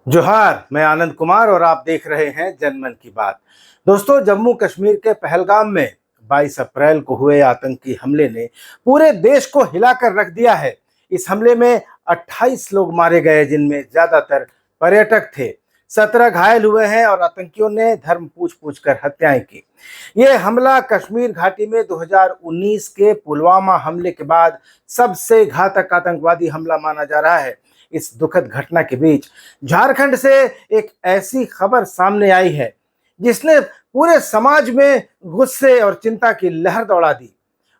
जोहार, मैं आनंद कुमार और आप देख रहे हैं जनमन की बात। दोस्तों, जम्मू कश्मीर के पहलगाम में 22 अप्रैल को हुए आतंकी हमले ने पूरे देश को हिलाकर रख दिया है। इस हमले में 28 लोग मारे गए, जिनमें ज्यादातर पर्यटक थे। 17 घायल हुए हैं और आतंकियों ने धर्म पूछ पूछ कर हत्याएं की। ये हमला कश्मीर घाटी में 2019 के पुलवामा हमले के बाद सबसे घातक आतंकवादी हमला माना जा रहा है। इस दुखद घटना के बीच झारखंड से एक ऐसी खबर सामने आई है जिसने पूरे समाज में गुस्से और चिंता की लहर दौड़ा दी।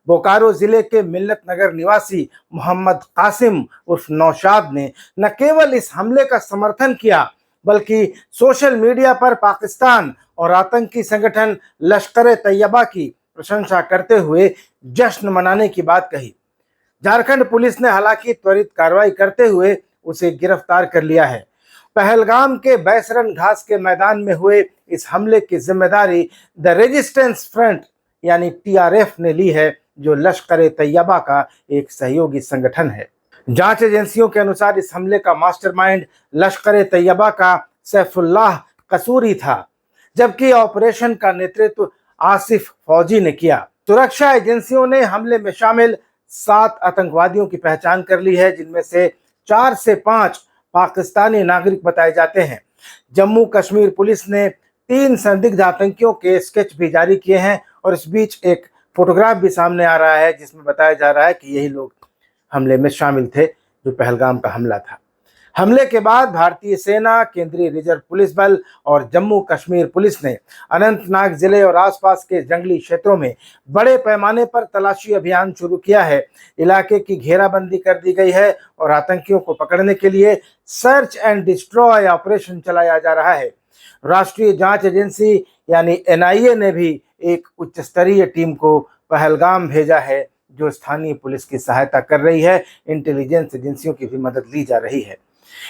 बोकारो जिले के मिल्लत नगर निवासी मोहम्मद कासिम उर्फ नौशाद ने न केवल इस हमले का समर्थन किया, बल्कि सोशल मीडिया पर पाकिस्तान और आतंकी संगठन लश्कर तैयबा की प्रशंसा करते हुए जश्न मनाने की बात कही। झारखंड पुलिस ने हालांकि त्वरित कार्रवाई करते हुए उसे गिरफ्तार कर लिया है। पहलगाम के बैसरन घास के मैदान में हुए इस हमले की जिम्मेदारी द रेजिस्टेंस फ्रंट यानी टीआरएफ ने ली है, जो लश्कर तैयबा का एक सहयोगी संगठन है। जांच एजेंसियों के अनुसार इस हमले का मास्टरमाइंड लश्कर तैयबा का सैफुल्लाह कसूरी था, जबकि ऑपरेशन का नेतृत्व आसिफ फौजी ने किया। सुरक्षा एजेंसियों ने हमले में शामिल 7 आतंकवादियों की पहचान कर ली है, जिनमें से 4 से 5 पाकिस्तानी नागरिक बताए जाते हैं। जम्मू कश्मीर पुलिस ने 3 संदिग्ध आतंकियों के स्केच भी जारी किए हैं और इस बीच एक फोटोग्राफ भी सामने आ रहा है, जिसमें बताया जा रहा है कि यही लोग हमले में शामिल थे, जो पहलगाम का हमला था। हमले के बाद भारतीय सेना, केंद्रीय रिजर्व पुलिस बल और जम्मू कश्मीर पुलिस ने अनंतनाग जिले और आसपास के जंगली क्षेत्रों में बड़े पैमाने पर तलाशी अभियान शुरू किया है। इलाके की घेराबंदी कर दी गई है और आतंकियों को पकड़ने के लिए सर्च एंड डिस्ट्रॉय ऑपरेशन चलाया जा रहा है। राष्ट्रीय जांच एजेंसी यानी एनआईए ने भी एक उच्च स्तरीय टीम को पहलगाम भेजा है, जो स्थानीय पुलिस की सहायता कर रही है। इंटेलिजेंस एजेंसियों की भी मदद ली जा रही है।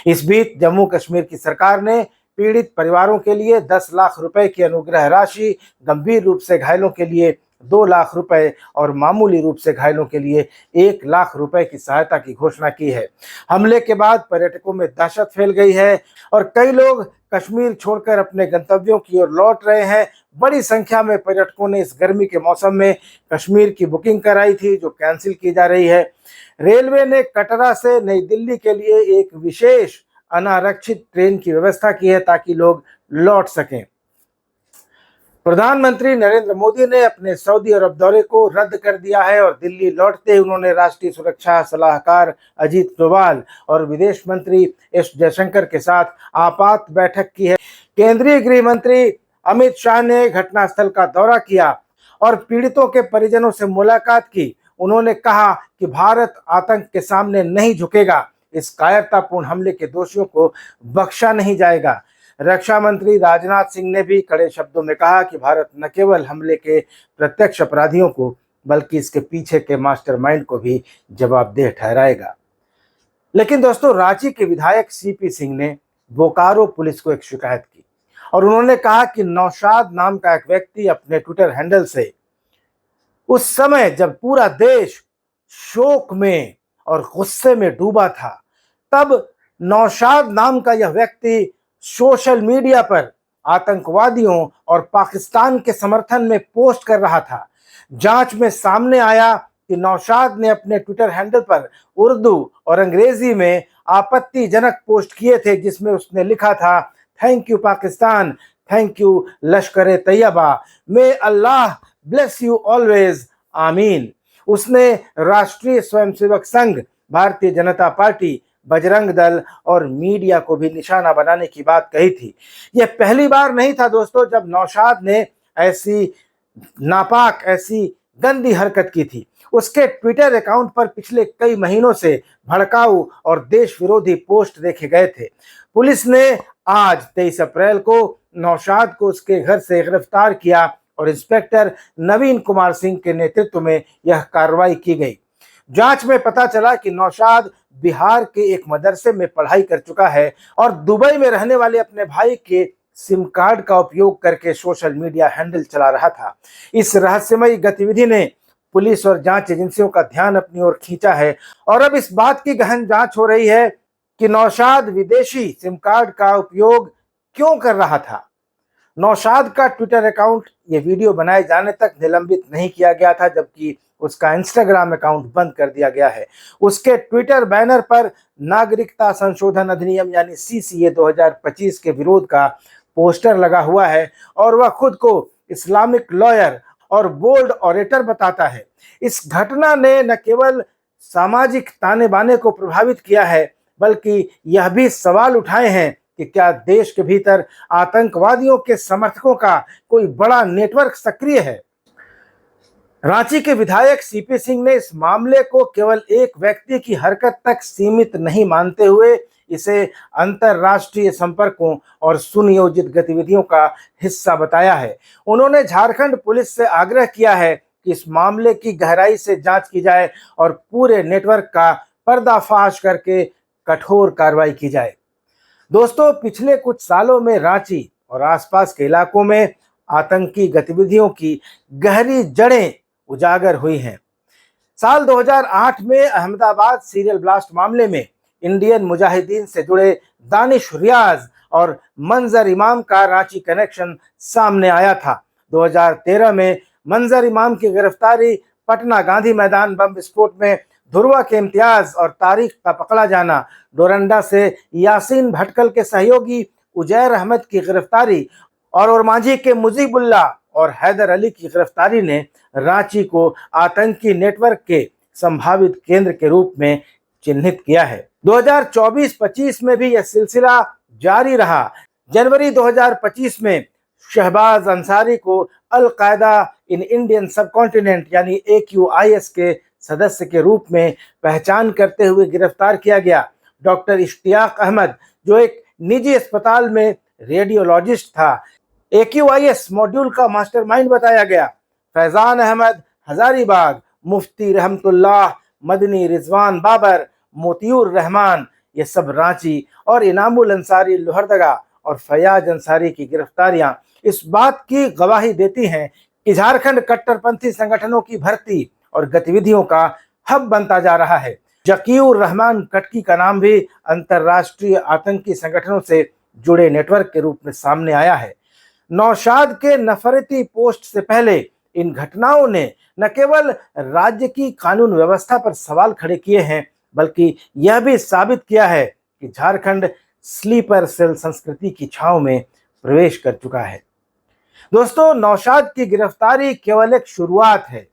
इस बीच जम्मू कश्मीर की सरकार ने पीड़ित परिवारों के लिए 10 लाख रुपए की अनुग्रह राशि, गंभीर रूप से घायलों के लिए 2 लाख रुपए और मामूली रूप से घायलों के लिए 1 लाख रुपए की सहायता की घोषणा की है। हमले के बाद पर्यटकों में दहशत फैल गई है और कई लोग कश्मीर छोड़कर अपने गंतव्यों की ओर लौट रहे हैं। बड़ी संख्या में पर्यटकों ने इस गर्मी के मौसम में कश्मीर की बुकिंग कराई थी, जो कैंसिल की जा रही है। रेलवे ने कटरा से नई दिल्ली के लिए एक विशेष अनारक्षित ट्रेन की व्यवस्था की है, ताकि लोग लौट सकें। प्रधानमंत्री नरेंद्र मोदी ने अपने सऊदी अरब दौरे को रद्द कर दिया है और दिल्ली लौटते ही उन्होंने राष्ट्रीय सुरक्षा सलाहकार अजीत डोभाल और विदेश मंत्री एस जयशंकर के साथ आपात बैठक की है। केंद्रीय गृह मंत्री अमित शाह ने घटनास्थल का दौरा किया और पीड़ितों के परिजनों से मुलाकात की। उन्होंने कहा कि भारत आतंक के सामने नहीं झुकेगा। इस कायरतापूर्ण हमले के दोषियों को बख्शा नहीं जाएगा। रक्षा मंत्री राजनाथ सिंह ने भी कड़े शब्दों में कहा कि भारत न केवल हमले के प्रत्यक्ष अपराधियों को, बल्कि इसके पीछे के मास्टरमाइंड को भी जवाबदेह ठहराएगा। लेकिन दोस्तों, रांची के विधायक सीपी सिंह ने बोकारो पुलिस को एक शिकायत की और उन्होंने कहा कि नौशाद नाम का एक व्यक्ति अपने ट्विटर हैंडल से उस समय जब पूरा देश शोक में और गुस्से में डूबा था, तब नौशाद नाम का यह व्यक्ति सोशल मीडिया पर आतंकवादियों और पाकिस्तान के समर्थन में पोस्ट कर रहा था। जांच में सामने आया कि नौशाद ने अपने ट्विटर हैंडल पर उर्दू और अंग्रेजी में आपत्तिजनक पोस्ट किए थे, जिसमें उसने लिखा था, thank you Pakistan, thank you Lashkar Taiba, may Allah bless you always, आमीन। उसने राष्ट्रीय स्वयंसेवक संघ, भारतीय जनता पार्टी, बजरंग दल और मीडिया को भी निशाना बनाने की बात कही थी। यह पहली बार नहीं था दोस्तों जब नौशाद ने ऐसी नापाक, ऐसी गंदी हरकत की थी। उसके ट्विटर अकाउंट पर पिछले कई महीनों से भड़काऊ और देश विरोधी पोस्ट देखे गए थे। पुलिस ने आज 23 अप्रैल को नौशाद को उसके घर से गिरफ्तार किया और इंस्पेक्टर नवीन कुमार सिंह के नेतृत्व में यह कार्रवाई की गई। जांच में पता चला कि नौशाद बिहार के एक मदरसे में पढ़ाई कर चुका है और दुबई में रहने वाले अपने भाई के सिम कार्ड का उपयोग करके सोशल मीडिया हैंडल चला रहा था। इस रहस्यमयी गतिविधि ने पुलिस और जांच एजेंसियों का ध्यान अपनी ओर खींचा है और अब इस बात की गहन जांच हो रही है कि नौशाद विदेशी सिम कार्ड का उपयोग क्यों कर रहा था। नौशाद का ट्विटर अकाउंट ये वीडियो बनाए जाने तक निलंबित नहीं किया गया था, जबकि उसका इंस्टाग्राम अकाउंट बंद कर दिया गया है। उसके ट्विटर बैनर पर नागरिकता संशोधन अधिनियम यानी सीसीए 2025 के विरोध का पोस्टर लगा हुआ है और वह खुद को इस्लामिक लॉयर और बोल्ड ऑरेटर बताता है। इस घटना ने न केवल सामाजिक ताने बाने को प्रभावित किया है, बल्कि यह भी सवाल उठाए हैं कि क्या देश के भीतर आतंकवादियों के समर्थकों का कोई बड़ा नेटवर्क सक्रिय है। रांची के विधायक सीपी सिंह ने इस मामले को केवल एक व्यक्ति की हरकत तक सीमित नहीं मानते हुए इसे अंतरराष्ट्रीय संपर्कों और सुनियोजित गतिविधियों का हिस्सा बताया है। उन्होंने झारखंड पुलिस से आग्रह किया है कि इस मामले की गहराई से जांच की जाए और पूरे नेटवर्क का पर्दाफाश करके कठोर कार्रवाई की जाए। दोस्तों, पिछले कुछ सालों में रांची और आसपास के इलाकों में आतंकी गतिविधियों की गहरी जड़ें उजागर हुई हैं। साल 2008 में अहमदाबाद सीरियल ब्लास्ट मामले में इंडियन मुजाहिदीन से जुड़े दानिश रियाज और मंजर इमाम का रांची कनेक्शन सामने आया था। 2013 में मंजर इमाम की गिरफ्तारी, पटना गांधी मैदान बम विस्फोट में ध्रुवा के इम्तियाज और तारिक का पकड़ा जाना, डोरंडा से यासीन भटकल के सहयोगी उजैर अहमद की गिरफ्तारी और ओरमांझी के मुजीबुल्ला और हैदर अली की गिरफ्तारी ने रांची को आतंकी नेटवर्क के संभावित केंद्र के रूप में चिन्हित किया है। 2024-25 में भी यह सिलसिला जारी रहा। जनवरी 2025 में शहबाज अंसारी को अल कायदा इन इंडियन सबकॉन्टिनेंट यानी AQIS के सदस्य के रूप में पहचान करते हुए गिरफ्तार किया गया। डॉक्टर इश्तियाक अहमद, जो एक निजी अस्पताल में रेडियोलॉजिस्ट था, AQIS मॉड्यूल का मास्टरमाइंड बताया गया। फैजान अहमद हजारीबाग, मुफ्ती रहमतुल्लाह मदनी, रिजवान बाबर, मोतियूर रहमान, ये सब रांची और इनामुल अंसारी लोहरदगा और फयाज अंसारी की गिरफ्तारियां इस बात की गवाही देती हैं कि झारखंड कट्टरपंथी संगठनों की भर्ती और गतिविधियों का हब बनता जा रहा है। जकीउर रहमान कटकी का नाम भी अंतर्राष्ट्रीय आतंकी संगठनों से जुड़े नेटवर्क के रूप में सामने आया है। नौशाद के नफरती पोस्ट से पहले इन घटनाओं ने न केवल राज्य की कानून व्यवस्था पर सवाल खड़े किए हैं, बल्कि यह भी साबित किया है कि झारखंड स्लीपर सेल संस्कृति की छांव में प्रवेश कर चुका है। दोस्तों, नौशाद की गिरफ्तारी केवल एक शुरुआत है।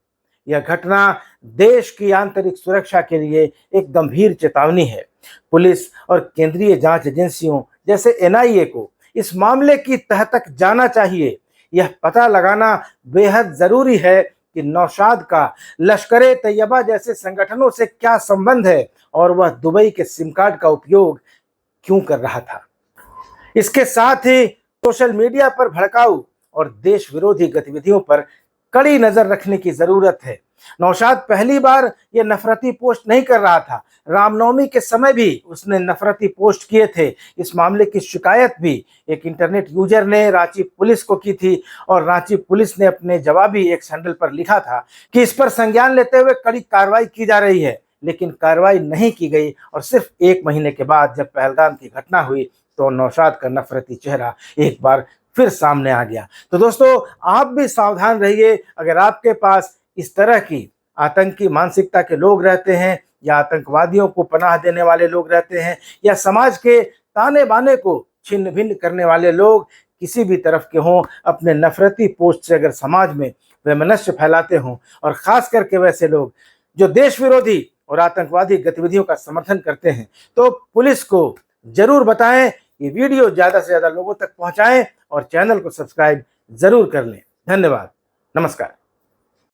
यह घटना देश की आंतरिक सुरक्षा के लिए एक गंभीर चेतावनी है। पुलिस और केंद्रीय जांच एजेंसियों जैसे NIA को इस मामले की तह तक जाना चाहिए। यह पता लगाना बेहद जरूरी है कि नौशाद का लश्कर तैयबा जैसे संगठनों से क्या संबंध है और वह दुबई के सिम कार्ड का उपयोग क्यों कर रहा था। इसके साथ ही सोशल मीडिया पर भड़काऊ और देश विरोधी गतिविधियों पर कड़ी नजर रखने की जरूरत है। नौशाद पहली बार ये नफरती पोस्ट नहीं कर रहा था। रामनवमी के समय भी उसने नफरती पोस्ट किए थे। इस मामले की शिकायत भी एक इंटरनेट यूजर ने रांची पुलिस को की थी और रांची पुलिस ने अपने जवाबी एक हैंडल पर लिखा था कि इस पर संज्ञान लेते हुए कड़ी कार्रवाई की जा रही है, लेकिन कार्रवाई नहीं की गई। और सिर्फ 1 महीने के बाद जब पहलगाम की घटना हुई तो नौशाद का नफरती चेहरा एक बार फिर सामने आ गया। तो दोस्तों, आप भी सावधान रहिए। अगर आपके पास इस तरह की आतंकी मानसिकता के लोग रहते हैं या आतंकवादियों को पनाह देने वाले लोग रहते हैं या समाज के ताने बाने को छिन्न भिन्न करने वाले लोग किसी भी तरफ के हों, अपने नफरती पोस्ट से अगर समाज में वैमनस्य फैलाते हों और खास करके वैसे लोग जो देश विरोधी और आतंकवादी गतिविधियों का समर्थन करते हैं, तो पुलिस को जरूर बताएं। ये वीडियो ज़्यादा से ज़्यादा लोगों तक पहुंचाएं और चैनल को सब्सक्राइब जरूर कर लें। धन्यवाद। नमस्कार।